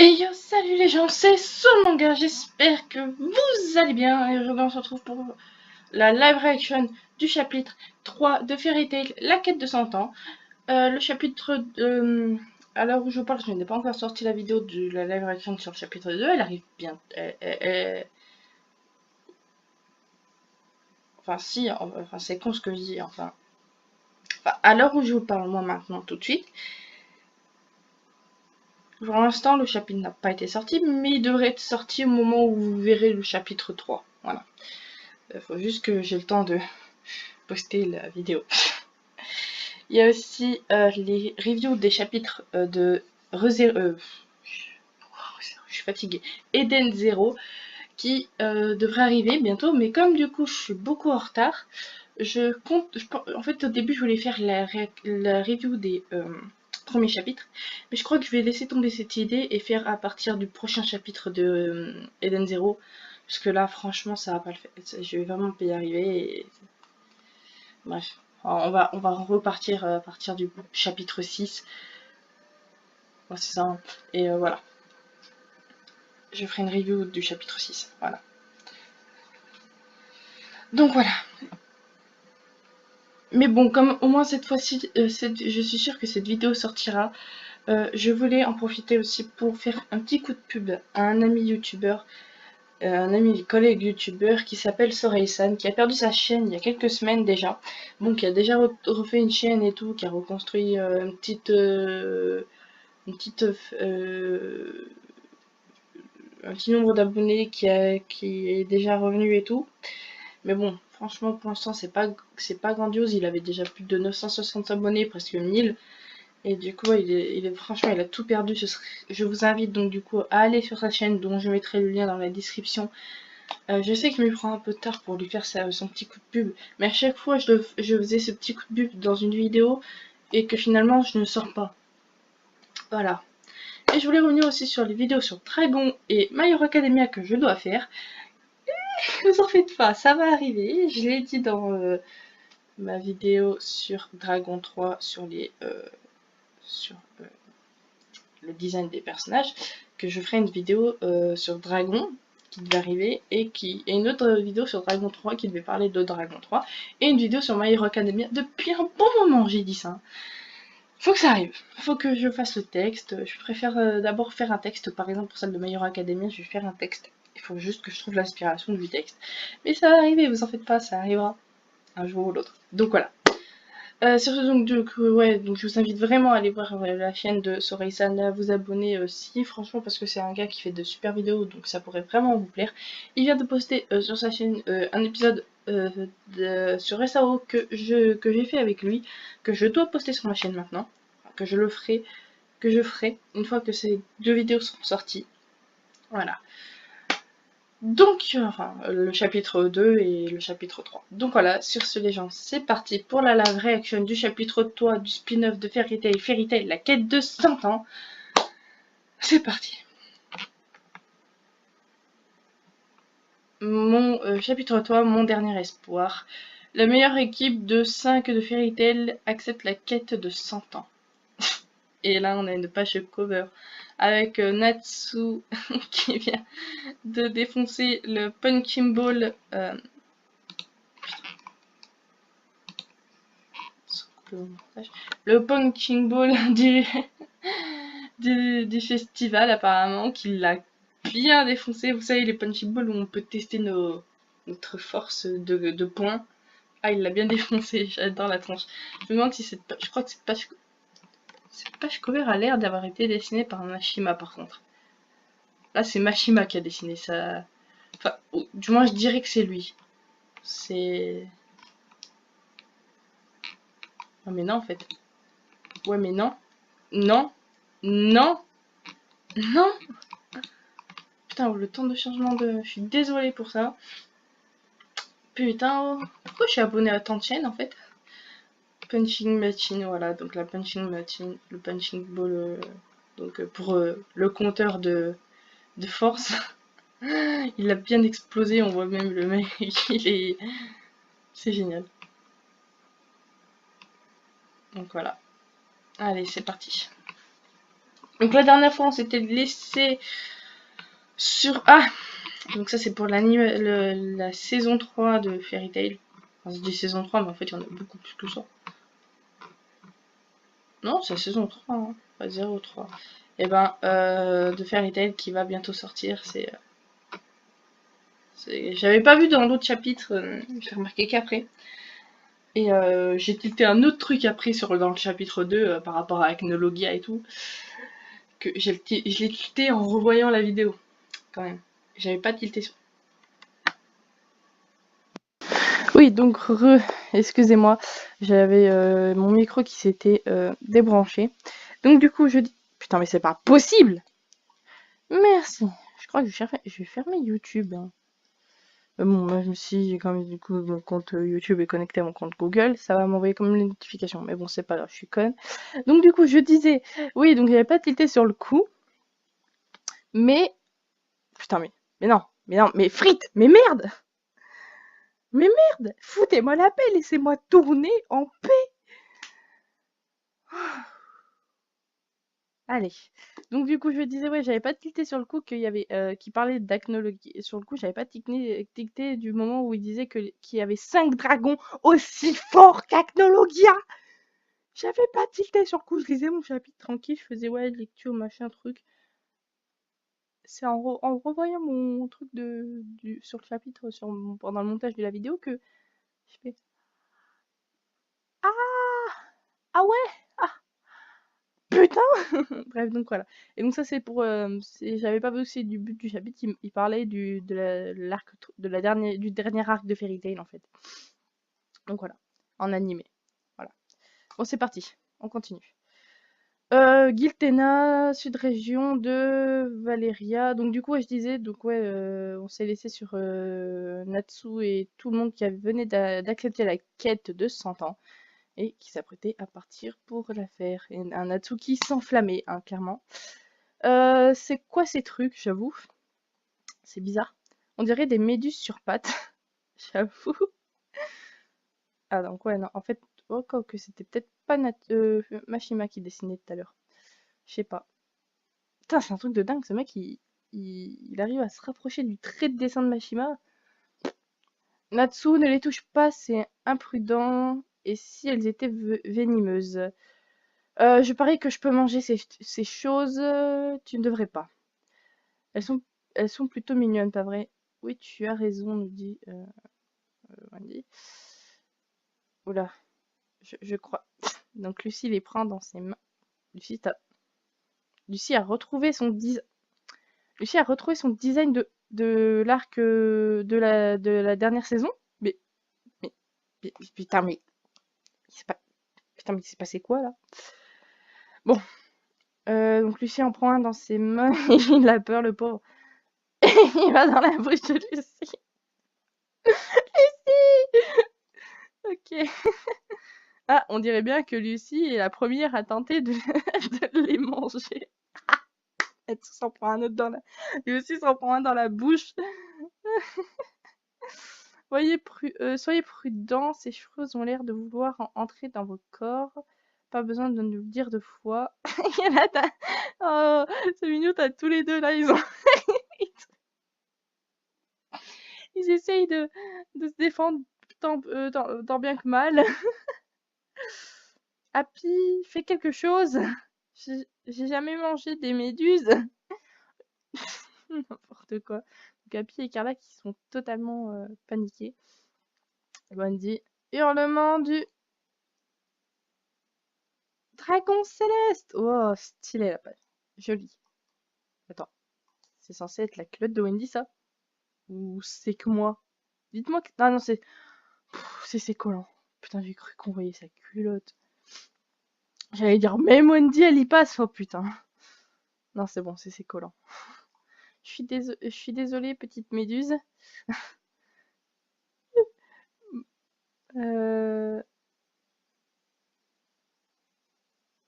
Et yo, salut les gens, c'est Solmanga, j'espère que vous allez bien. Et aujourd'hui on se retrouve pour la live reaction du chapitre 3 de Fairy Tail, la quête de 100 ans. Le chapitre, à l'heure où je parle, je n'ai pas encore sorti la vidéo de la live reaction sur le chapitre 2, elle arrive bien. Enfin si, enfin c'est con ce que je dis, enfin à l'heure où je vous parle moi maintenant tout de suite. Pour l'instant, le chapitre n'a pas été sorti, mais il devrait être sorti au moment où vous verrez le chapitre 3. Voilà. Il faut juste que j'ai le temps de poster la vidéo. Il y a aussi les reviews des chapitres de je suis fatiguée. Eden Zero qui devrait arriver bientôt, mais comme du coup je suis beaucoup en retard, en fait au début je voulais faire la review des premiers chapitres, mais je crois que je vais laisser tomber cette idée et faire à partir du prochain chapitre de Eden Zero, parce que là franchement ça va pas le faire, je vais vraiment pas y arriver et... Bref, on va repartir à partir du chapitre 6. Ouais, c'est ça. Et voilà. Je ferai une review du chapitre 6. Voilà. Donc voilà. Mais bon, comme au moins cette fois-ci, je suis sûre que cette vidéo sortira, je voulais en profiter aussi pour faire un petit coup de pub à un ami youtubeur, un ami collègue youtubeur qui s'appelle Sorei-san, qui a perdu sa chaîne il y a quelques semaines déjà. Bon, qui a déjà refait une chaîne et tout, qui a reconstruit une petite un petit nombre d'abonnés qui est déjà revenu et tout. Mais bon, franchement, pour l'instant, c'est pas grandiose. Il avait déjà plus de 960 abonnés, presque 1000. Et du coup, franchement, il a tout perdu. Je vous invite donc du coup à aller sur sa chaîne, dont je mettrai le lien dans la description. Je sais qu'il me prend un peu tard pour lui faire son petit coup de pub, mais à chaque fois, je faisais ce petit coup de pub dans une vidéo et que finalement, je ne sors pas. Voilà. Et je voulais revenir aussi sur les vidéos sur Dragon et My Hero Academia que je dois faire. Vous en faites pas, ça va arriver. Je l'ai dit dans ma vidéo sur Dragon 3 sur le design des personnages, que je ferai une vidéo sur Dragon qui devait arriver et une autre vidéo sur Dragon 3 qui devait parler de Dragon 3 et une vidéo sur My Hero Academia. Depuis un bon moment j'ai dit ça. Faut que ça arrive, faut que je fasse le texte. Je préfère d'abord faire un texte, par exemple pour celle de My Hero Academia, je vais faire un texte. Il faut juste que je trouve l'inspiration du texte. Mais ça va arriver, vous en faites pas, ça arrivera un jour ou l'autre. Donc voilà. Sur ce, donc, donc je vous invite vraiment à aller voir la chaîne de Sorei-san, à vous abonner aussi, franchement, parce que c'est un gars qui fait de super vidéos, donc ça pourrait vraiment vous plaire. Il vient de poster sur sa chaîne un épisode sur SAO que j'ai fait avec lui, que je dois poster sur ma chaîne maintenant, que je ferai une fois que ces deux vidéos seront sorties. Voilà. Donc, enfin, le chapitre 2 et le chapitre 3. Donc voilà, sur ce les gens, c'est parti pour la live reaction du chapitre 3 du spin-off de Fairy Tail, la quête de 100 ans. C'est parti. Mon chapitre 3, mon dernier espoir. La meilleure équipe de 5 de Fairy Tail accepte la quête de 100 ans. Et là, on a une page cover avec Natsu qui vient de défoncer le punching ball. Le punching ball du festival, apparemment, qu'il l'a bien défoncé. Vous savez, les punching balls où on peut tester notre force de poing. Ah, il l'a bien défoncé, j'adore la tronche. Je me demande si je crois que cette page cover a l'air d'avoir été dessinée par Mashima, par contre. Là, c'est Mashima qui a dessiné ça. Enfin, du moins, je dirais que c'est lui. C'est... Non, mais non, en fait. Ouais, mais non. Non. Non. Non. Putain, le temps de changement de... Je suis désolée pour ça. Putain, pourquoi je suis abonnée à tant de chaînes, en fait? Punching Machine, voilà. Donc la Punching Machine, le Punching Ball... donc pour le compteur de force. Il a bien explosé, on voit même le mec, c'est génial. Donc voilà. Allez, c'est parti. Donc la dernière fois, on s'était laissé sur... Ah, donc ça c'est pour la saison 3 de Fairy Tail. Enfin, je dis saison 3, mais en fait il y en a beaucoup plus que ça. Non, c'est la saison 3, hein, pas 03. Et ben, de Fairy Tail qui va bientôt sortir, j'avais pas vu dans l'autre chapitre, j'ai remarqué qu'après. Et j'ai tilté un autre truc après dans le chapitre 2 par rapport à Acnologia et tout, que je l'ai tilté en revoyant la vidéo, quand même. J'avais pas tilté sur... Oui, donc, excusez-moi, j'avais mon micro qui s'était débranché. Donc du coup, je dis... Putain, mais c'est pas possible! Merci. Je crois que je vais fermer YouTube, hein. Bon, même si comme du coup mon compte YouTube est connecté à mon compte Google, ça va m'envoyer comme une notification. Mais bon, c'est pas grave, je suis conne. Donc du coup, je disais, oui, donc j'avais pas tilté sur le coup, mais putain, mais non, mais frites, mais merde, mais merde, foutez-moi la paix, laissez-moi tourner en paix. Allez. Donc du coup, je disais, ouais, j'avais pas tilté sur le coup qu'il y avait, qui parlait d'acnologie. Sur le coup, j'avais pas tilté du moment où il disait qu'il y avait 5 dragons aussi forts qu'Acnologia. J'avais pas tilté sur le coup, je lisais mon chapitre tranquille, je faisais ouais, lecture, machin, truc. C'est en revoyant mon truc sur le chapitre, pendant le montage de la vidéo que je fais ah, ah ouais, ah putain. Bref, donc voilà. Et donc ça c'est pour, j'avais pas vu aussi du but du chapitre, il parlait du dernier arc de Fairy Tail en fait. Donc voilà, en animé. Voilà. Bon, c'est parti, on continue. Giltena, sud-région de Valeria. Donc du coup, ouais, je disais, donc ouais, on s'est laissé sur Natsu et tout le monde qui venait d'accepter la quête de 100 ans et qui s'apprêtait à partir pour la faire. Et un Natsu qui s'enflammait, hein, clairement. C'est quoi ces trucs, j'avoue? C'est bizarre. On dirait des méduses sur pattes, j'avoue. Ah donc ouais, non, en fait, oh, quoi que c'était peut-être pas Mashima qui dessinait tout à l'heure. Je sais pas. Putain, c'est un truc de dingue, ce mec, il arrive à se rapprocher du trait de dessin de Mashima. Natsu, ne les touche pas, c'est imprudent. Et si elles étaient venimeuses? Je parie que je peux manger ces choses. Tu ne devrais pas. Elles sont, elles sont plutôt mignonnes, pas vrai? Oui, tu as raison, nous dit Wendy. Oula, je crois. Donc Lucie les prend dans ses mains. Lucie a retrouvé son design de l'arc de la dernière saison. Mais, mais, putain, putain, mais il s'est passé quoi là? Bon, donc Lucie en prend un dans ses mains et il a peur, le pauvre. Il va dans la bouche de Lucie. Lucie! Ok. Ah, on dirait bien que Lucie est la première à tenter de, de les manger. Elle s'en prend un autre dans la... Lucie s'en prend un dans la bouche. Soyez prudents, ces choses ont l'air de vouloir entrer dans vos corps. Pas besoin de nous le dire 2 fois. Et là, oh, c'est mignon, t'as tous les deux là, ils essayent de se défendre tant bien que mal. Happy, fais quelque chose. J'ai jamais mangé des méduses. N'importe quoi. Donc Happy et Carla qui sont totalement paniqués. Wendy, hurlement du dragon céleste. Oh, stylé la page. Jolie. Attends, c'est censé être la culotte de Wendy, ça? Ou c'est que moi? Dites-moi que... Ah non, c'est ses collants. Putain, j'ai cru qu'on voyait sa culotte. J'allais dire, même Wendy, elle y passe. Oh putain. Non, c'est bon, c'est ses collants. Je suis désolée, petite méduse.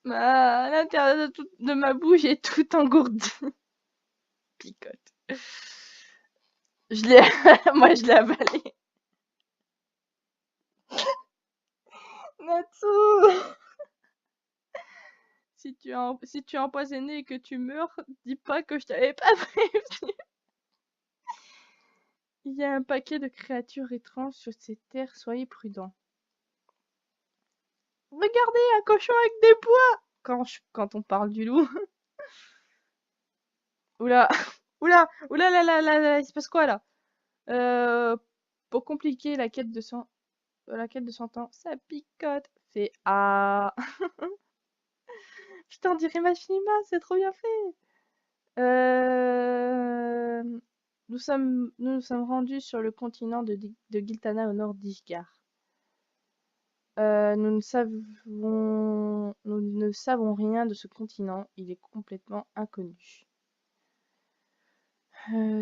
L'intérieur de ma bouche est tout engourdi. Picote. Je l'ai... Moi, je l'ai avalé. Natsu! Si tu es empoisonné et que tu meurs, dis pas que je t'avais pas prévenu. Il y a un paquet de créatures étranges sur ces terres, soyez prudents. Regardez, un cochon avec des poids! Quand on parle du loup. Oula, oula là, il se passe quoi là? Pour compliquer la quête de 100 ans, ça picote. Fait ah. Putain, on dirait Machima, c'est trop bien fait. Euh, nous sommes rendus sur le continent de Giltana au nord d'Ishgar. Nous ne savons rien de ce continent, il est complètement inconnu.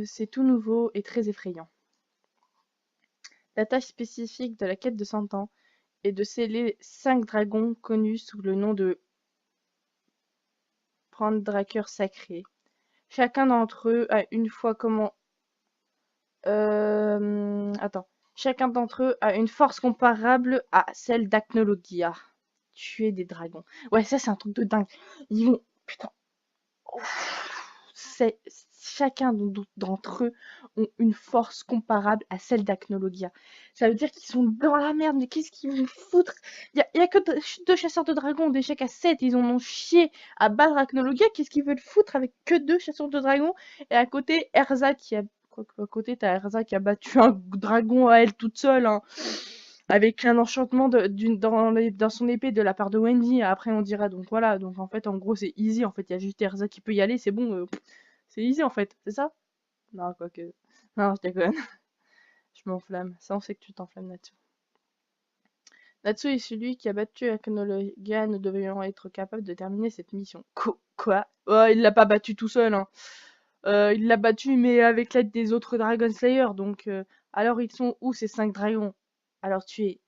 C'est tout nouveau et très effrayant. La tâche spécifique de la quête de 100 ans est de sceller 5 dragons connus sous le nom de Brandrakers sacrés. Chacun d'entre eux a une Chacun d'entre eux a une force comparable à celle d'Acnologia. Tuer des dragons. Ouais, ça c'est un truc de dingue. Ils vont... Putain. C'est... Chacun d'entre eux ont une force comparable à celle d'Acnologia. Ça veut dire qu'ils sont dans la merde, mais qu'est-ce qu'ils vont foutre? Il y a que deux chasseurs de dragons, d'échecs à 7, ils en ont chié à battre Acnologia. Qu'est-ce qu'ils veulent foutre avec que 2 chasseurs de dragons? Et à côté, Erza qui a... À côté, t'as Erza qui a battu un dragon à elle toute seule, hein, avec un enchantement dans son épée de la part de Wendy. Après, on dira, donc voilà, donc en fait, en gros, c'est easy. En fait, il y a juste Erza qui peut y aller, c'est bon. C'est easy en fait, c'est ça? Non, quoique. Non, je déconne. Je m'enflamme. Ça, on sait que tu t'enflammes, Natsu. Natsu est celui qui a battu Aknologia, nous devions être capables de terminer cette mission. Quoi? Oh, il l'a pas battu tout seul, hein. Il l'a battu, mais avec l'aide des autres Dragon Slayer, donc... alors, ils sont où, ces 5 dragons? Alors, il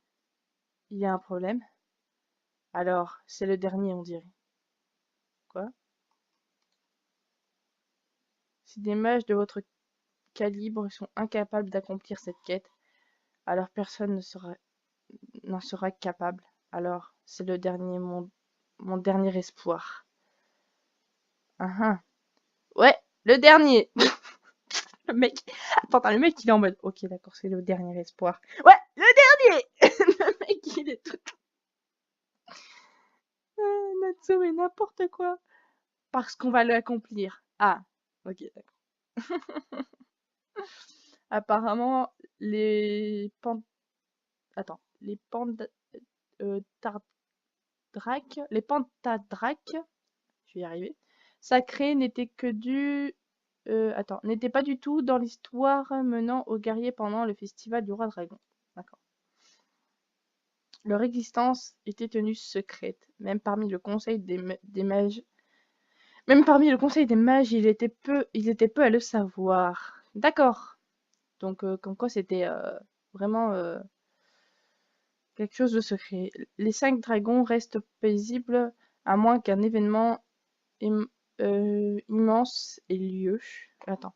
y a un problème. Alors, c'est le dernier, on dirait. Quoi? Si des mages de votre calibre sont incapables d'accomplir cette quête, alors personne n'en sera capable. Alors, c'est le dernier, mon dernier espoir. Ouais, le dernier. Le mec, attends, le mec il est en mode, ok d'accord, c'est le dernier espoir. Ouais, le dernier. Le mec il est tout... Natsu mais n'importe quoi. Parce qu'on va l'accomplir. Ah, ok d'accord. Apparemment, les pan... Attends, les pandas... les pantadraques, je vais y arriver, sacrés n'étaient pas du tout dans l'histoire menant aux guerriers pendant le festival du roi dragon. D'accord. Leur existence était tenue secrète, même parmi le conseil des mages. Même parmi le conseil des mages, ils étaient peu à le savoir. D'accord. Donc, comme quoi c'était vraiment quelque chose de secret. Les 5 dragons restent paisibles à moins qu'un événement immense ait lieu. Attends.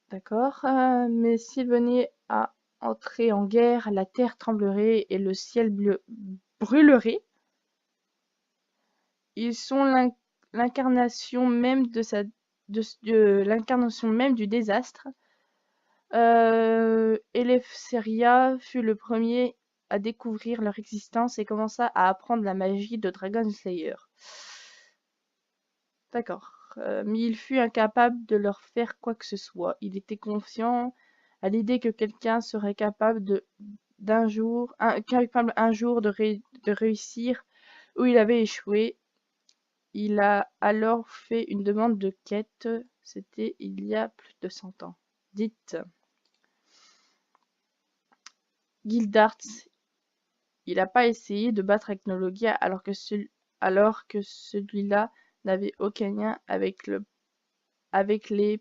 D'accord. Mais s'ils venaient à entrer en guerre, la terre tremblerait et le ciel brûlerait. Ils sont l'incarnation même l'incarnation même du désastre. Eleftheria fut le premier à découvrir leur existence et commença à apprendre la magie de Dragon Slayer. D'accord. Mais il fut incapable de leur faire quoi que ce soit. Il était confiant à l'idée que quelqu'un serait capable un jour de réussir où il avait échoué. Il a alors fait une demande de quête. C'était il y a plus de 100 ans. Dites, Gildart, il n'a pas essayé de battre Acnologia alors que celui-là n'avait aucun lien avec les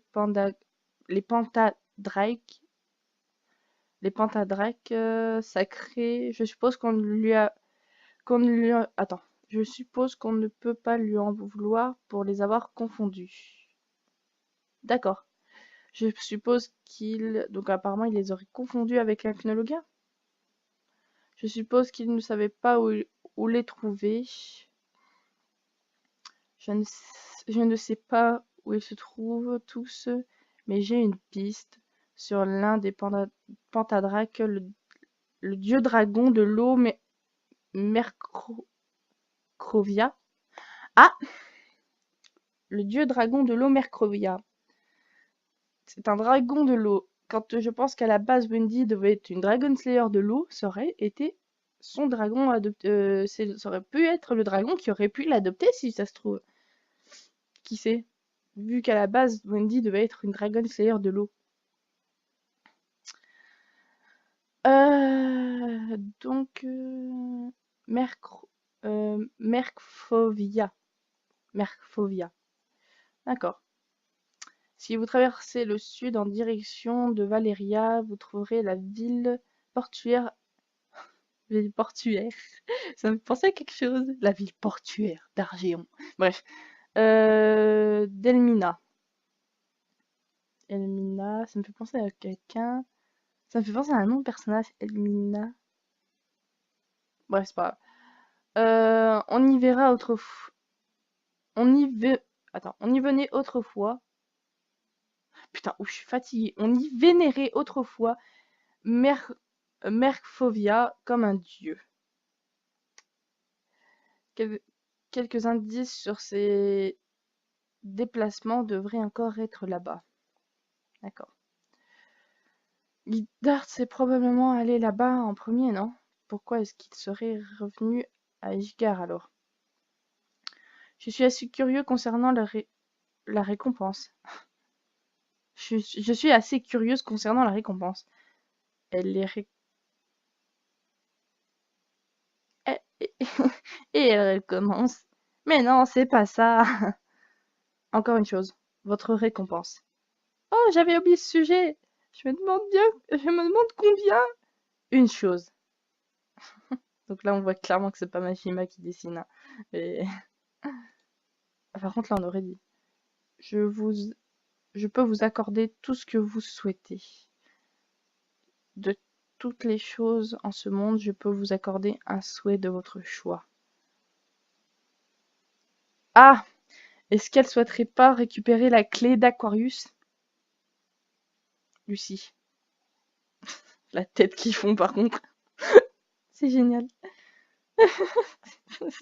pantadraques. Les pantadraques sacrés. Je suppose attends. Je suppose qu'on ne peut pas lui en vouloir pour les avoir confondus. D'accord. Je suppose donc apparemment, il les aurait confondus avec Acnologia. Je suppose qu'il ne savait pas où les trouver. Je ne sais pas où ils se trouvent tous, mais j'ai une piste sur l'un des Pentadraques, le dieu dragon de l'eau Mercrovia. Ah! Le dieu dragon de l'eau Mercrovia. C'est un dragon de l'eau. Quand je pense qu'à la base Wendy devait être une Dragon Slayer de l'eau, ça aurait été son dragon adopté. Ça aurait pu être le dragon qui aurait pu l'adopter si ça se trouve. Qui sait? Vu qu'à la base Wendy devait être une Dragon Slayer de l'eau. Donc Mercfovia. Mercfovia. D'accord. Si vous traversez le sud en direction de Valeria, vous trouverez la ville portuaire. Ville portuaire. Ça me pensait à quelque chose. La ville portuaire d'Argéon. Bref. Delmina. Elmina, ça me fait penser à quelqu'un. Ça me fait penser à un nom de personnage. Elmina. Bref, c'est pas grave. On y verra autrefois. Attends, on y venait autrefois. Putain, je suis fatiguée. On y vénérait autrefois Mercfovia comme un dieu. Quelques indices sur ses déplacements devraient encore être là-bas. D'accord. Guildart est probablement allé là-bas en premier, non? Pourquoi est-ce qu'il serait revenu à Ishgar alors? Je suis assez curieux concernant la récompense. Je suis assez curieuse concernant la récompense. Elle est et, et elle recommence. Mais non, c'est pas ça. Encore une chose, votre récompense. Oh, j'avais oublié ce sujet. Je me demande combien. Une chose. Donc là, on voit clairement que c'est pas Mashima qui dessine, hein. Et... Par contre, là, on aurait dit. Je peux vous accorder tout ce que vous souhaitez. De toutes les choses en ce monde, je peux vous accorder un souhait de votre choix. Ah! Est-ce qu'elle souhaiterait pas récupérer la clé d'Aquarius? Lucie. La tête qu'ils font, par contre. C'est génial.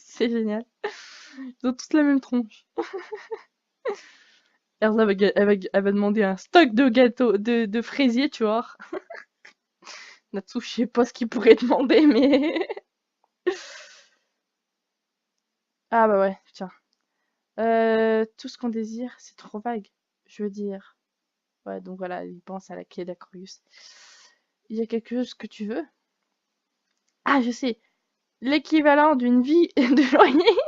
C'est génial. Ils ont tous la même tronche. Erza elle va demander un stock de gâteaux, de fraisiers, tu vois. Natsu, je sais pas ce qu'il pourrait demander, mais... Ah bah ouais, tiens. Tout ce qu'on désire, c'est trop vague. Je veux dire. Ouais, donc voilà, il pense à la clé d'Aquarius. Il y a quelque chose que tu veux? Ah, je sais. L'équivalent d'une vie de loyer.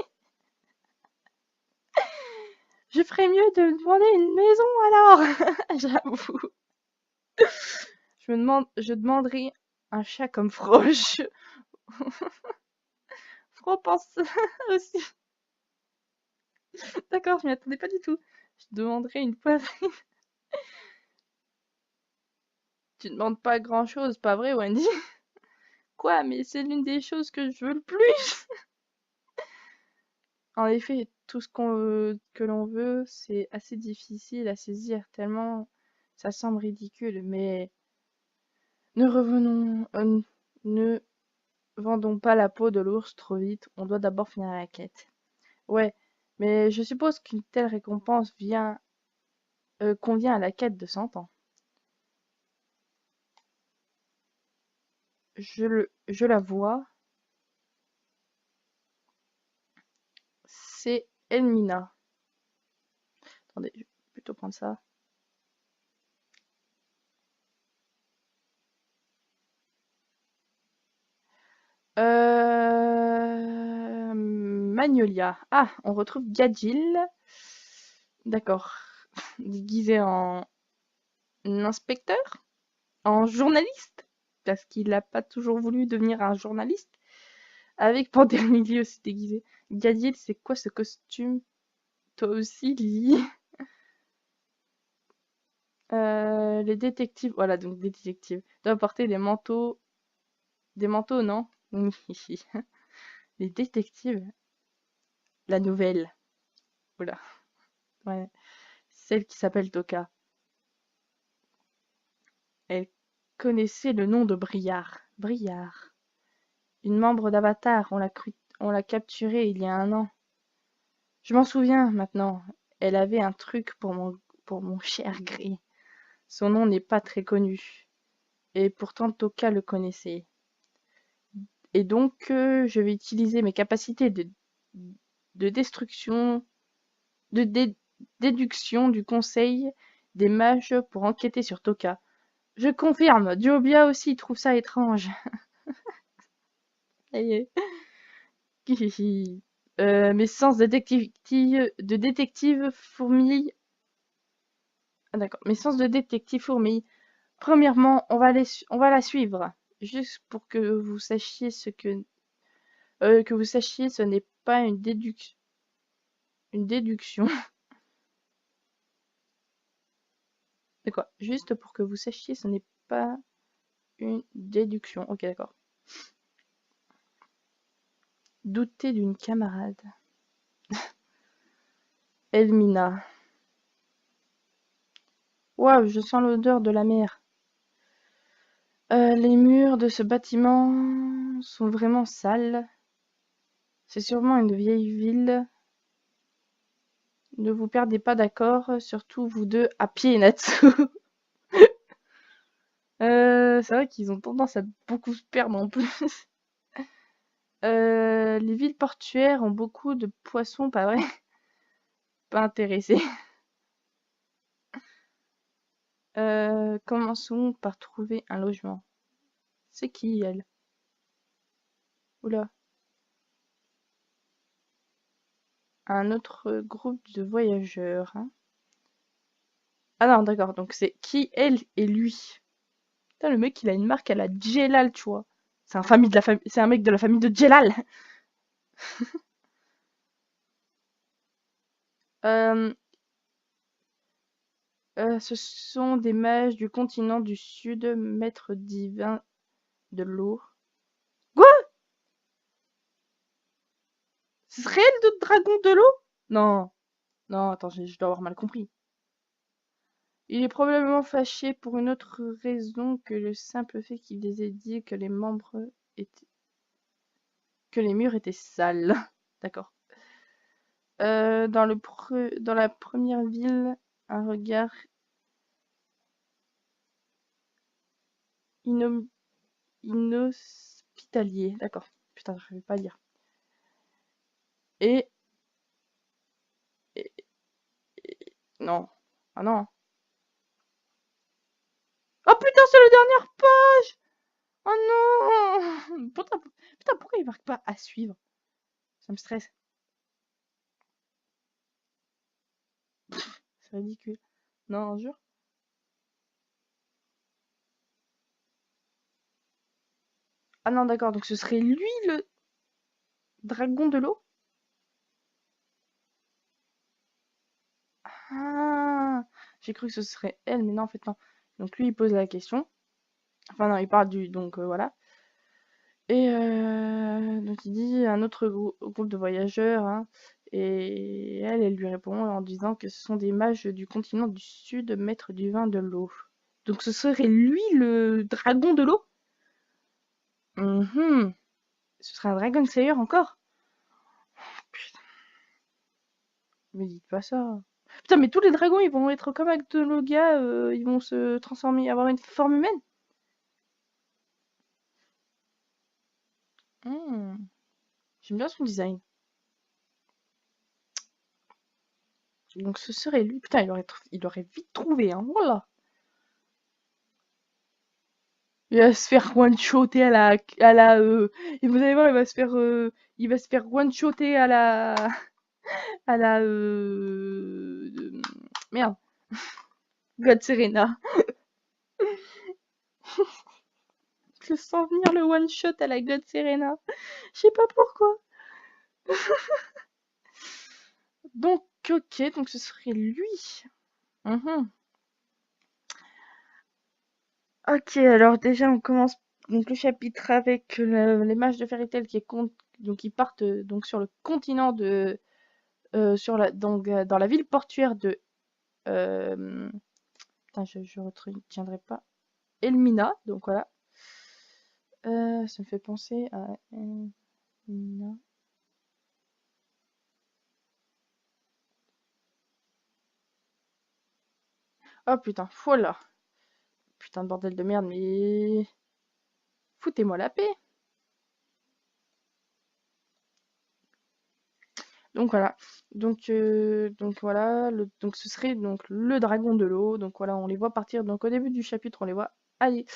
Je ferais mieux de demander une maison alors. J'avoue. Je demanderais un chat comme Froche. Fro pense aussi. D'accord, je m'y attendais pas du tout. Je demanderais une poitrine. Tu demandes pas grand chose, pas vrai, Wendy? Quoi, mais c'est l'une des choses que je veux le plus. En effet, tout ce que l'on veut, c'est assez difficile à saisir, tellement ça semble ridicule, mais ne revenons, ne vendons pas la peau de l'ours trop vite, on doit d'abord finir la quête. Ouais, mais je suppose qu'une telle récompense convient à la quête de 100 ans. Je la vois, c'est Elmina. Attendez, je vais plutôt prendre ça. Magnolia. Ah, on retrouve Gadjil. D'accord. Déguisé en inspecteur? En journaliste? Parce qu'il n'a pas toujours voulu devenir un journaliste. Avec Pandermilly aussi déguisé. Gadjil, c'est quoi ce costume? Toi aussi, Lily. Les détectives. Voilà, donc des détectives. Doivent porter des manteaux. Des manteaux, non? Les détectives. La nouvelle. Oula. Ouais. Celle qui s'appelle Toka. Elle connaissait le nom de Briard. Briard. Une membre d'Avatar. On l'a capturée il y a un an. Je m'en souviens maintenant. Elle avait un truc pour mon cher Gris. Son nom n'est pas très connu. Et pourtant Toka le connaissait. Et donc, je vais utiliser mes capacités de destruction, de déduction du conseil des mages pour enquêter sur Toka. Je confirme, Diobia aussi trouve ça étrange. Mes sens de détective fourmillent. Ah, d'accord. Mes sens de détective fourmillent. Premièrement, on va la suivre. Juste pour que vous sachiez ce n'est pas une déduction. C'est quoi? Juste pour que vous sachiez, ce n'est pas une déduction. Ok, d'accord. Douter d'une camarade. Elmina. Waouh, je sens l'odeur de la mer. Les murs de ce bâtiment sont vraiment sales. C'est sûrement une vieille ville. Ne vous perdez pas, d'accord? Surtout vous deux à pied, Natsu. C'est vrai qu'ils ont tendance à beaucoup se perdre en plus. Les villes portuaires ont beaucoup de poissons, pas vrai? Pas intéressé. Commençons par trouver un logement. C'est qui, elle? Oula. Un autre groupe de voyageurs. Hein. Ah non, d'accord. Donc c'est qui, elle et lui. Putain, le mec, il a une marque à la Djellal, tu vois. C'est c'est un mec de la famille de Djellal. Euh, ce sont des mages du continent du Sud, maîtres divins de l'eau. Quoi? Ce serait elle, le dragon de l'eau? Non. Non, attends, je dois avoir mal compris. Il est probablement fâché pour une autre raison que le simple fait qu'il les ait dit que que les murs étaient sales. D'accord. Dans la première ville, un regard inhospitalier. D'accord. Putain, je ne vais pas lire. Et, et- non. Ah non. Oh putain, c'est la dernière page! Oh non! Putain, pourquoi il marque pas à suivre? Ça me stresse. C'est ridicule. Non, jure. Ah non, d'accord, donc ce serait lui le dragon de l'eau? Ah! J'ai cru que ce serait elle, mais non, en fait, non. Donc lui, il pose la question. Enfin non, il parle du donc voilà. Et donc il dit un autre groupe de voyageurs, hein, et elle lui répond en disant que ce sont des mages du continent du Sud, maîtres du vin de l'eau. Donc ce serait lui le dragon de l'eau? Mhm. Ce serait un Dragon Slayer encore? Putain, mais dites pas ça. Putain, mais tous les dragons, ils vont être comme Actologia, ils vont se transformer, avoir une forme humaine? Hmm. J'aime bien son design. Donc ce serait lui. Putain, il aurait vite trouvé, hein. Voilà. Il va se faire one-shotter et vous allez voir, il va se faire one-shotter à la, merde, God Serena. Je le sens venir le one-shot à la God Serena. Je sais pas pourquoi. Donc, ok, donc ce serait lui. Mhm. Ok, alors déjà on commence donc le chapitre avec les mages de Fairy Tail donc ils partent donc sur le continent dans la ville portuaire de... putain, je retiendrai pas. Elmina, donc voilà. Ça me fait penser à Elmina. Oh putain, voilà. Putain de bordel de merde, mais... Foutez-moi la paix. Donc voilà. Donc voilà. Donc ce serait donc le dragon de l'eau. Donc voilà, on les voit partir. Donc au début du chapitre, on les voit aller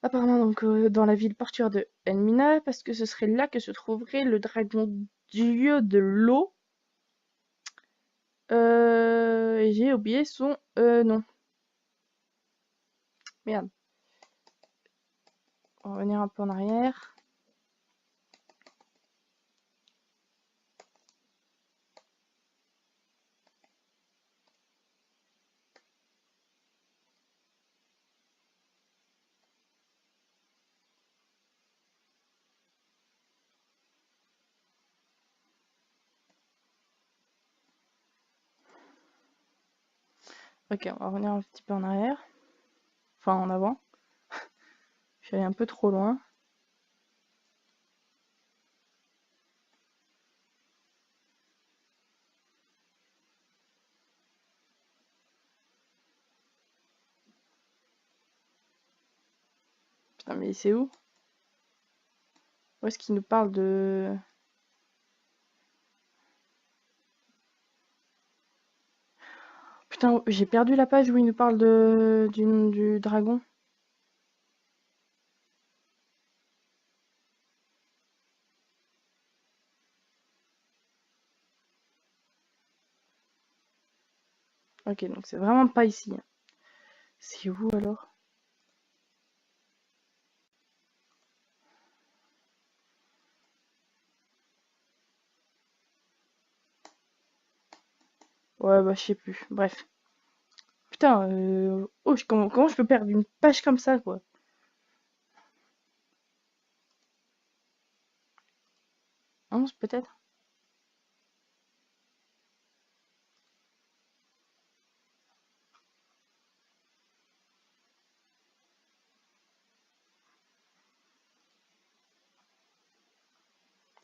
apparemment donc dans la ville portuaire de Elmina, parce que ce serait là que se trouverait le dragon dieu de l'eau. Et j'ai oublié son nom. Merde. On va revenir un peu en arrière. Ok, on va revenir un petit peu en arrière. Enfin, en avant. Je suis allé un peu trop loin. Putain, mais c'est où? Où est-ce qu'il nous parle de... Putain, j'ai perdu la page où il nous parle du dragon. Ok, donc c'est vraiment pas ici. C'est où alors? Ouais, bah je sais plus. Bref. Putain, oh, comment je peux perdre une page comme ça, quoi? 11 peut-être?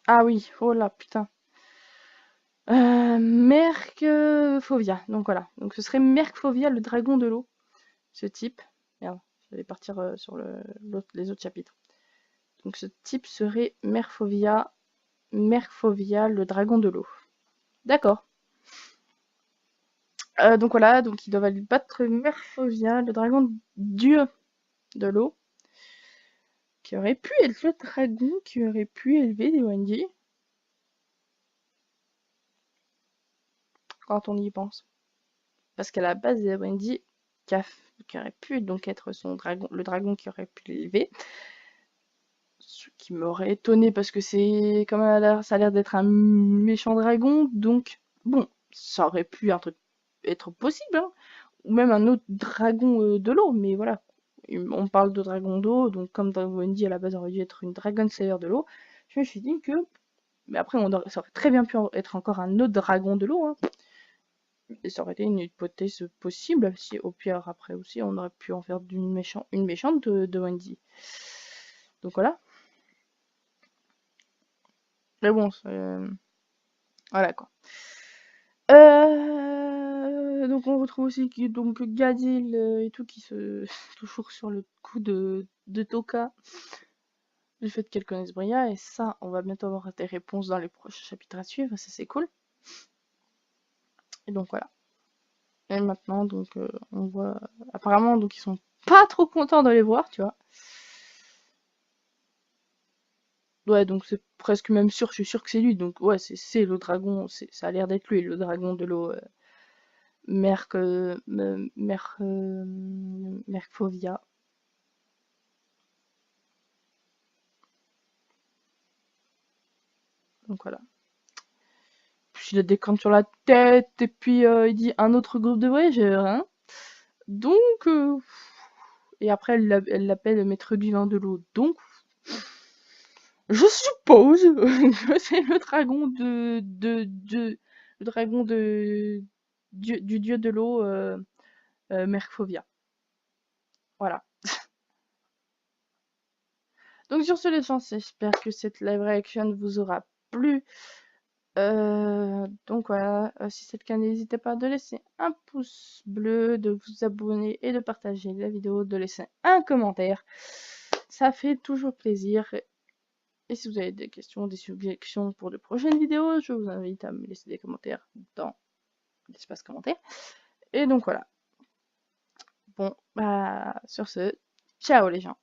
Ah oui, oh là, putain. Mercphobia. Donc voilà. Donc ce serait Mercphobia, le dragon de l'eau. Ce type. Merde, je vais partir sur les autres chapitres. Donc ce type serait Mercphobia, le dragon de l'eau. D'accord. Donc voilà, donc ils doivent aller battre Mercphobia, le dragon dieu de l'eau, qui aurait pu être le dragon qui aurait pu élever les Wendy, quand on y pense. Parce qu'à la base, les Wendy, qui aurait pu donc être son dragon, le dragon qui aurait pu l'élever, ce qui m'aurait étonné parce que c'est comme ça a l'air d'être un méchant dragon, donc bon, ça aurait pu être possible, hein. Ou même un autre dragon de l'eau, mais voilà. On parle de dragon d'eau, donc comme Dragon Wendy à la base aurait dû être une Dragon Slayer de l'eau, je me suis dit que. Mais après, ça aurait très bien pu être encore un autre dragon de l'eau, hein. Et ça aurait été une hypothèse possible. Si au pire, après aussi, on aurait pu en faire une méchante de Wendy. Donc voilà. Mais bon, voilà quoi. Donc on retrouve aussi donc Gadil et tout qui se toujours sur le coup de Toka du fait qu'elle connaisse Bria, et ça on va bientôt avoir des réponses dans les prochains chapitres à suivre, ça c'est cool. Et donc voilà. Et maintenant donc on voit apparemment donc ils sont pas trop contents de les voir, tu vois. Ouais, donc c'est presque même sûr, je suis sûr que c'est lui, donc ouais c'est le dragon, ça a l'air d'être lui le dragon de l'eau. Mercphobia. Donc voilà. Puis il a des cornes sur la tête, et puis il dit un autre groupe de voyageurs, hein. Donc, et après elle l'appelle maître du vin de l'eau. Donc, je suppose que c'est le dragon le dragon du dieu de l'eau, Merchovia. Voilà. Donc sur ce les gens, j'espère que cette live reaction vous aura plu. Donc voilà, si c'est le cas, n'hésitez pas de laisser un pouce bleu, de vous abonner et de partager la vidéo, de laisser un commentaire. Ça fait toujours plaisir. Et si vous avez des questions, des suggestions pour de prochaines vidéos, je vous invite à me laisser des commentaires dans l'espace commentaire. Et donc voilà. Bon, bah sur ce, ciao les gens.